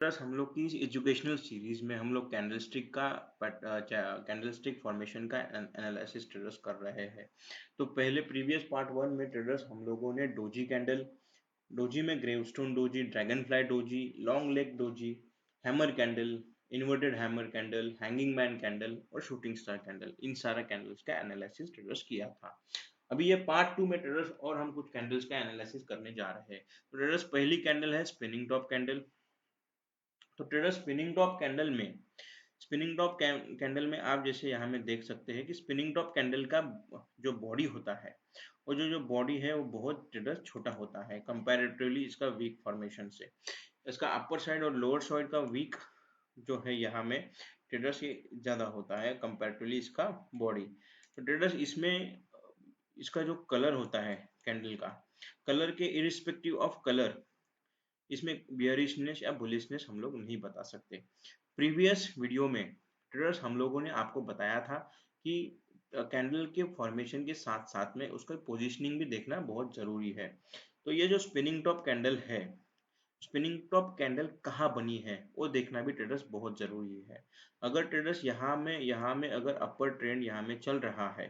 Traders हम लोग की इस एजुकेशनल सीरीज में हम लोग कैंडलस्टिक फॉर्मेशन का एनालिसिस ट्रेडर्स कर रहे हैं। तो पहले प्रीवियस पार्ट वन में ट्रेडर्स हम लोगों ने डोजी कैंडल, डोजी में gravestone doji, dragon fly doji, long leg doji, hammer candle, inverted hammer candle, hanging man candle और शूटिंग स्टार कैंडल, इन सारा कैंडल्स का एनालिसिस ट्रेडर्स किया था। अभी ये पार्ट टू में ट्रेडर्स और हम कुछ कैंडल्स का एनालिसिस करने जा रहे हैं। तो ट्रेडर्स पहली कैंडल है स्पिनिंग टॉप कैंडल। तो ट्रेडर्स स्पिनिंग टॉप कैंडल में आप जैसे यहाँ में देख सकते हैं कि स्पिनिंग टॉप कैंडल का जो बॉडी होता है वो जो बॉडी है वो बहुत ट्रेडर्स छोटा होता है कंपैरेटिवली इसका वीक फॉर्मेशन से। इसका अपर साइड और लोअर साइड का वीक जो है यहाँ में ट्रेडर्स ये ज्यादा होता है कंपैरेटिवली इसका बॉडी। तो ट्रेडर्स इसमें इसका जो कलर होता है कैंडल का, कलर के इरिस्पेक्टिव ऑफ कलर इसमें बियरिशनेस या बुलिशनेस हम लोग नहीं बता सकते। प्रीवियस वीडियो में ट्रेडर्स हम लोगों ने आपको बताया था कि कैंडल के फॉर्मेशन के साथ साथ में उसका पोजीशनिंग भी देखना बहुत जरूरी है। तो ये जो स्पिनिंग टॉप कैंडल है, स्पिनिंग टॉप कैंडल कहाँ बनी है वो देखना भी ट्रेडर्स बहुत जरूरी है। अगर ट्रेडर्स यहाँ में अगर अपर ट्रेंड यहाँ में चल रहा है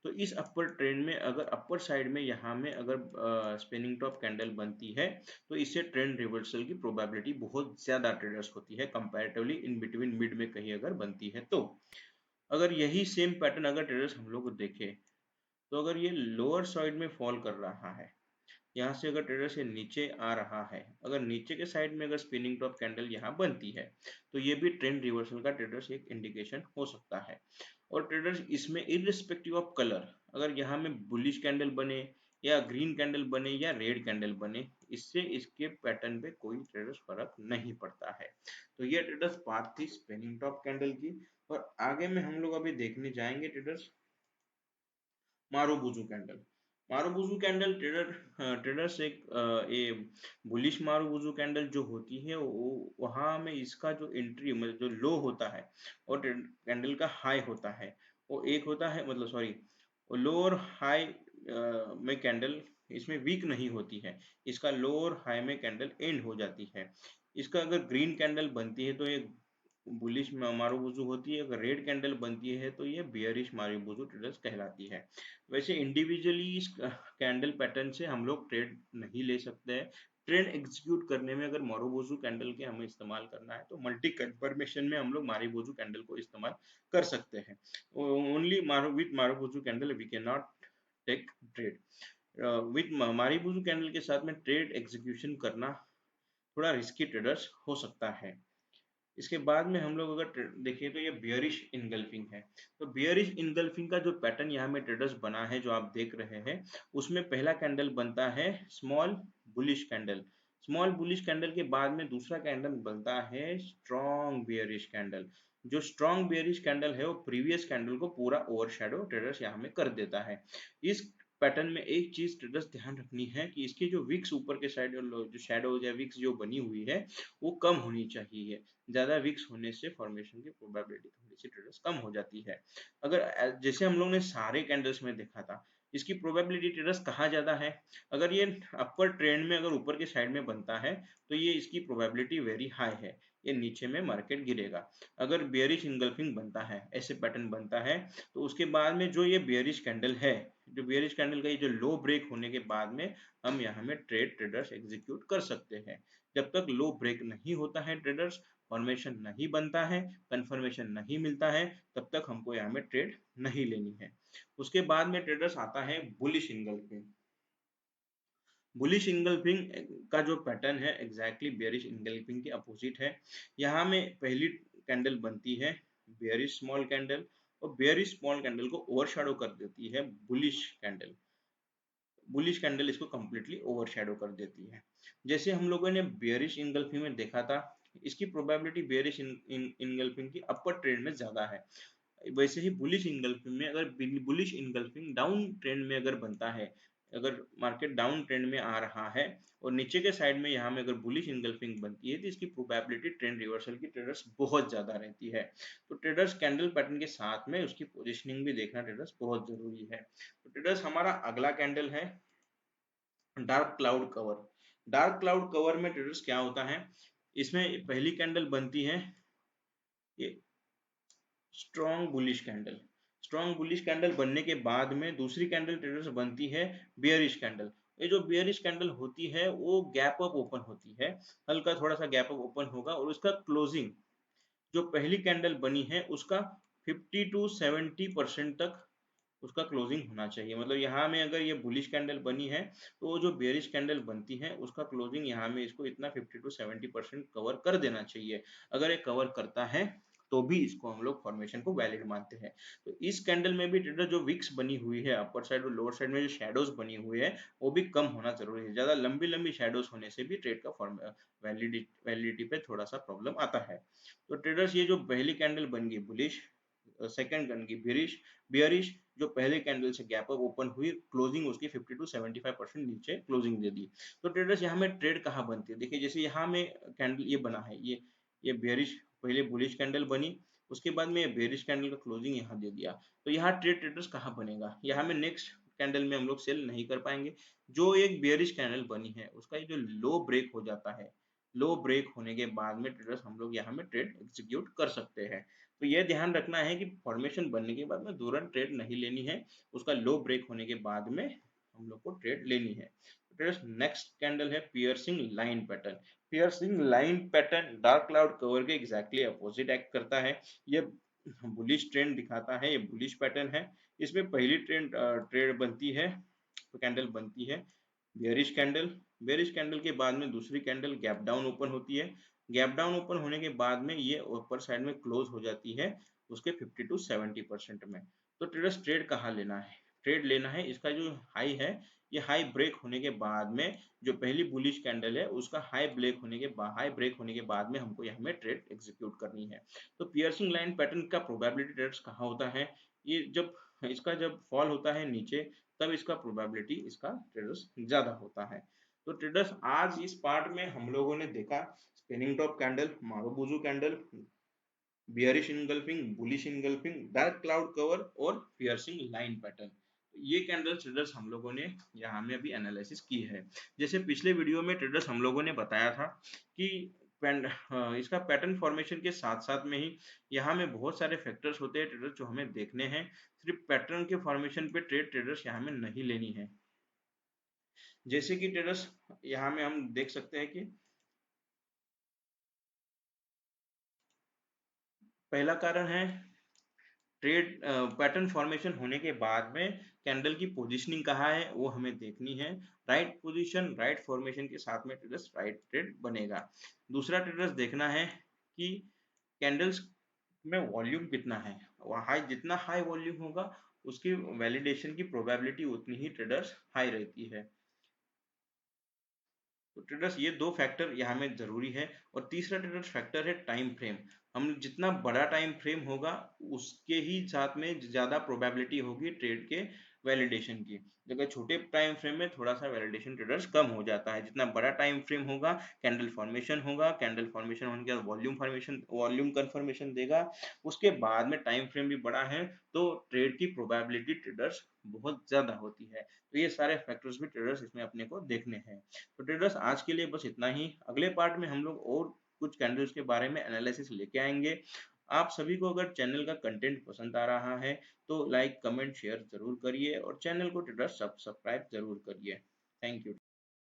तो इस अपर ट्रेंड में अगर अपर साइड में यहाँ में अगर स्पिनिंग टॉप कैंडल बनती है तो इससे ट्रेंड रिवर्सल की प्रोबेबिलिटी बहुत ज्यादा ट्रेडर्स होती है कंपैरेटिवली इन बिटवीन मिड में कहीं अगर बनती है। तो अगर यही सेम पैटर्न अगर ट्रेडर्स हम लोग देखें तो अगर ये लोअर साइड में फॉल कर रहा है, यहाँ से अगर ट्रेडर से नीचे आ रहा है, अगर नीचे के साइड में अगर स्पिनिंग टॉप कैंडल यहाँ बनती है तो ये भी ट्रेंड रिवर्सल का ट्रेडर्स एक इंडिकेशन हो सकता है। और ट्रेडर्स इसमें इररिस्पेक्टिव ऑफ कलर अगर यहाँ में बुलिश कैंडल बने या ग्रीन कैंडल बने या रेड कैंडल बने, इससे इसके पैटर्न पे कोई ट्रेडर्स फर्क नहीं पड़ता है। तो ये ट्रेडर्स बात थी स्पिनिंग टॉप कैंडल की। और आगे में हम लोग अभी देखने जाएंगे traders मारुबुजू candle. Marubozu candle traders एक ये बुलिश मारुबुजू कैंडल जो होती है वो वहां में इसका जो एंट्री मतलब जो लो होता है और कैंडल का हाई होता है वो एक होता है, मतलब सॉरी, लो और हाई में कैंडल इसमें वीक नहीं होती है, इसका लो और हाई में कैंडल एंड हो जाती है। इसका अगर ग्रीन कैंडल बनती है तो ये बुलिश मारुबुजू होती है, अगर रेड कैंडल बनती है तो ये बियरिश मारुबुजू ट्रेडर्स कहलाती है। वैसे इंडिविजुअली इस कैंडल पैटर्न से हम लोग ट्रेड नहीं ले सकते हैं। ट्रेड एग्जीक्यूट करने में अगर मारुबुजू कैंडल के हमें इस्तेमाल करना है तो मल्टी कंफर्मेशन में हम लोग मारुबुजू कैंडल को इस्तेमाल कर सकते हैं। Only with marubozu candle we can not take trade. With marubozu candle के साथ में ट्रेड एग्जीक्यूशन करना थोड़ा रिस्की ट्रेडर्स हो सकता है। इसके बाद में हम लोग अगर देखिए तो ये बियरिश इनगल्फिंग है। तो बियरिश इनगल्फिंग का जो पैटर्न यहाँ में ट्रेडर्स बना है जो आप देख रहे हैं उसमें पहला कैंडल बनता है small bullish candle. Small bullish candle के बाद में दूसरा कैंडल बनता है स्ट्रॉन्ग बियरिश कैंडल। जो स्ट्रॉन्ग बियरिश कैंडल है वो प्रीवियस कैंडल को पूरा ओवरशैडो ट्रेडर्स यहाँ में कर देता है। इस पैटर्न में एक चीज ट्रेडर्स ध्यान रखनी है कि इसके जो विक्स ऊपर के साइड जो शैडो या विक्स जो बनी हुई है वो कम होनी चाहिए। ज्यादा विक्स होने से फॉर्मेशन की प्रोबेबिलिटी थोड़ी सी ट्रेडर्स कम हो जाती है। अगर जैसे हम लोग ने सारे कैंडल्स में देखा था इसकी प्रोबेबिलिटी ट्रेडर्स कहाँ ज्यादा है, अगर ये अपर ट्रेंड में अगर ऊपर के साइड में बनता है तो ये इसकी प्रोबेबिलिटी वेरी हाई है, ये नीचे में मार्केट गिरेगा। अगर बेयरिश इनगल्फिंग बनता है, ऐसे पैटर्न बनता है तो उसके बाद में जो ये बेयरिश कैंडल है, जो बेयरिश कैंडल का ये जो लो ब्रेक होने के बाद में हम यहाँ में ट्रेडर्स एग्जीक्यूट कर सकते हैं। जब तक लो ब्रेक नहीं होता है ट्रेडर्स, फॉर्मेशन नहीं बनता है, कंफर्मेशन नहीं मिलता है, तब तक हमको यहाँ में ट्रेड नहीं लेनी है। उसके बाद में ट्रेडर्स आता है बुलिश इनगल्फिंग। बुलिश इनगल्फिंग का जो पैटर्न है एग्जैक्टली बेयरिश इनगल्फिंग के अपोजिट है। यहाँ में पहली कैंडल बनती है बेयरिश स्मॉल कैंडल और बेयरिश स्मॉल कैंडल को ओवरशैडो कर देती है बुलिश कैंडल। बुलिश कैंडल इसको कंप्लीटली ओवरशैडो कर देती है। जैसे हम लोगों ने बेयरिश इनगल्फिंग में देखा था, इसकी प्रोबेबिलिटी बेयरिश इनगल्फिंग की अपर ट्रेंड में ज्यादा है। वैसे ही बुलिश इनगल्फिंग में अगर बुलिश इनगल्फिंग डाउन ट्रेंड में अगर बनता है, अगर मार्केट डाउन ट्रेंड में आ रहा है और नीचे के साइड में यहाँ में अगर बुलिश इनगल्फिंग बनती है तो इसकी प्रोबेबिलिटी ट्रेंड रिवर्सल की ट्रेडर्स बहुत ज्यादा रहती है। तो ट्रेडर्स कैंडल पैटर्न के साथ में उसकी पोजिशनिंग भी देखना ट्रेडर्स बहुत जरूरी है। तो ट्रेडर्स हमारा अगला कैंडल है dark cloud cover. Dark cloud cover में ट्रेडर्स क्या होता है, इसमें पहली कैंडल बनती है ये strong bullish candle. Strong bullish candle बनने के बाद में दूसरी कैंडल ट्रेडर्स बनती है बियरिश कैंडल। ये जो बियरिश कैंडल होती है वो गैप अप ओपन होती है, हल्का थोड़ा सा गैप अप ओपन होगा और उसका क्लोजिंग जो पहली कैंडल बनी है उसका 50 टू 70% तक उसका क्लोजिंग होना चाहिए। मतलब यहाँ में अगर ये बुलिश कैंडल बनी है तो वो जो बेरिश कैंडल बनती है उसका क्लोजिंग यहाँ में इसको इतना 50 टू 70% कवर कर देना चाहिए। अगर ये कवर करता है तो भी इसको हम लोग फॉर्मेशन को वैलिड मानते हैं। तो इस कैंडल में भी ट्रेडर जो विक्स बनी हुई है अपर साइड और लोअर साइड में जो शेडोज बनी हुई है वो भी कम होना जरूरी है। ज्यादा लंबी लंबी शेडोज होने से भी ट्रेड का वैलिडिटी पे थोड़ा सा प्रॉब्लम आता है। तो ट्रेडर्स ये जो पहली कैंडल बन गई बुलिश, सेकंड बन गई बेरिश, बियरिश जो पहले कैंडल से गैप अप ओपन हुई, क्लोजिंग उसकी 50 टू 75% नीचे क्लोजिंग दे दी। तो ट्रेडर्स यहाँ में ट्रेड कहाँ बनती है, देखिए जैसे यहाँ में कैंडल ये बना है, ये बेरिश पहले बुलिश कैंडल बनी, उसके बाद में ये बेरिश कैंडल का क्लोजिंग यहाँ दे दिया। तो यहाँ ट्रेड ट्रेडर्स कहाँ बनेगा, यहाँ में नेक्स्ट कैंडल में हम लोग सेल नहीं कर पाएंगे। जो एक बेरिश कैंडल बनी है उसका ये जो लो ब्रेक हो जाता है, लो ब्रेक होने के बाद में ट्रेडर्स हम लोग यहाँ में ट्रेड एग्जीक्यूट कर सकते हैं। तो यह ध्यान रखना है कि फॉर्मेशन बनने के बाद में तुरंत ट्रेड नहीं लेनी है, उसका लो ब्रेक होने के बाद में हम लोग को ट्रेड लेनी है। ट्रेडर्स नेक्स्ट कैंडल है piercing line pattern. Piercing line pattern dark cloud cover के एग्जैक्टली अपोजिट एक्ट करता है। ये बुलिश ट्रेंड दिखाता है, ये बुलिश पैटर्न है। इसमें पहली ट्रेड बनती है तो कैंडल बनती है बेयरिश कैंडल, बेयरिश कैंडल के बाद में दूसरी कैंडल गैप डाउन ओपन होती है। गैप डाउन ओपन होने के बाद में ये ऊपर साइड में क्लोज हो जाती है उसके 50 टू 70% में। तो ट्रेडर्स ट्रेड कहाँ लेना है, ट्रेड लेना है इसका जो हाई है, ये हाई ब्रेक होने के बाद में जो पहली बुलिश कैंडल है उसका हाई ब्रेक होने के बाद में हमको यहाँ में ट्रेड एग्जीक्यूट करनी है। तो पियर्सिंग लाइन पैटर्न का प्रोबेबिलिटी ट्रेड्स कहाँ होता है, ये जब इसका जब फॉल होता है नीचे तब इसका प्रोबेबिलिटी इसका ट्रेडर्स ज्यादा होता है। तो ट्रेडर्स आज इस पार्ट में हम लोगों ने देखा spinning top candle, marubozu candle, bearish engulfing, bullish engulfing, dark cloud cover और पियर्सिंग लाइन पैटर्न। ये कैंडल ट्रेडर्स हम लोगों ने यहाँ में अभी एनालिसिस की है। जैसे पिछले वीडियो में ट्रेडर्स हम लोगों ने बताया था कि इसका पैटर्न फॉर्मेशन के साथ साथ में ही यहाँ में बहुत सारे फैक्टर्स होते हैं ट्रेडर्स जो हमें देखने हैं। सिर्फ पैटर्न के फॉर्मेशन पे ट्रेड ट्रेडर्स यहाँ में नहीं लेनी है। जैसे कि ट्रेडर्स यहाँ में हम देख सकते हैं कि पहला कारण है ट्रेड पैटर्न फॉर्मेशन होने के बाद में कैंडल की पोजीशनिंग कहाँ है वो हमें देखनी है। राइट पोजीशन राइट फॉर्मेशन के साथ में ट्रेडर्स राइट ट्रेड बनेगा। दूसरा ट्रेडर्स देखना है कि कैंडल्स में वॉल्यूम कितना है, हाई जितना हाई वॉल्यूम होगा उसकी वैलिडेशन की प्रोबेबिलिटी उतनी ही ट्रेडर्स हाई रहती है। तो ट्रेडर्स ये दो फैक्टर यहाँ में जरूरी है। और तीसरा ट्रेडर्स फैक्टर है टाइम फ्रेम। हम जितना बड़ा टाइम फ्रेम होगा उसके ही साथ में ज्यादा प्रोबेबिलिटी होगी ट्रेड के वैलिडेशन की। अगर छोटे टाइम फ्रेम में थोड़ा सा वैलिडेशन ट्रेडर्स कम हो जाता है, जितना बड़ा टाइम फ्रेम होगा कैंडल फॉर्मेशन होगा, कैंडल फॉर्मेशन होने के बाद वॉल्यूम कंफर्मेशन देगा, उसके बाद में टाइम फ्रेम भी बड़ा है तो ट्रेड की प्रोबेबिलिटी ट्रेडर्स बहुत ज्यादा होती है। तो ये सारे फैक्टर्स भी ट्रेडर्स इसमें अपने को देखने हैं। तो ट्रेडर्स आज के लिए बस इतना ही। अगले पार्ट में हम लोग और कुछ कैंडल्स के बारे में एनालिसिस लेके आएंगे। आप सभी को अगर चैनल का कंटेंट पसंद आ रहा है तो लाइक कमेंट शेयर जरूर करिए और चैनल को ट्रेडर्स सब्सक्राइब जरूर करिए। Thank you.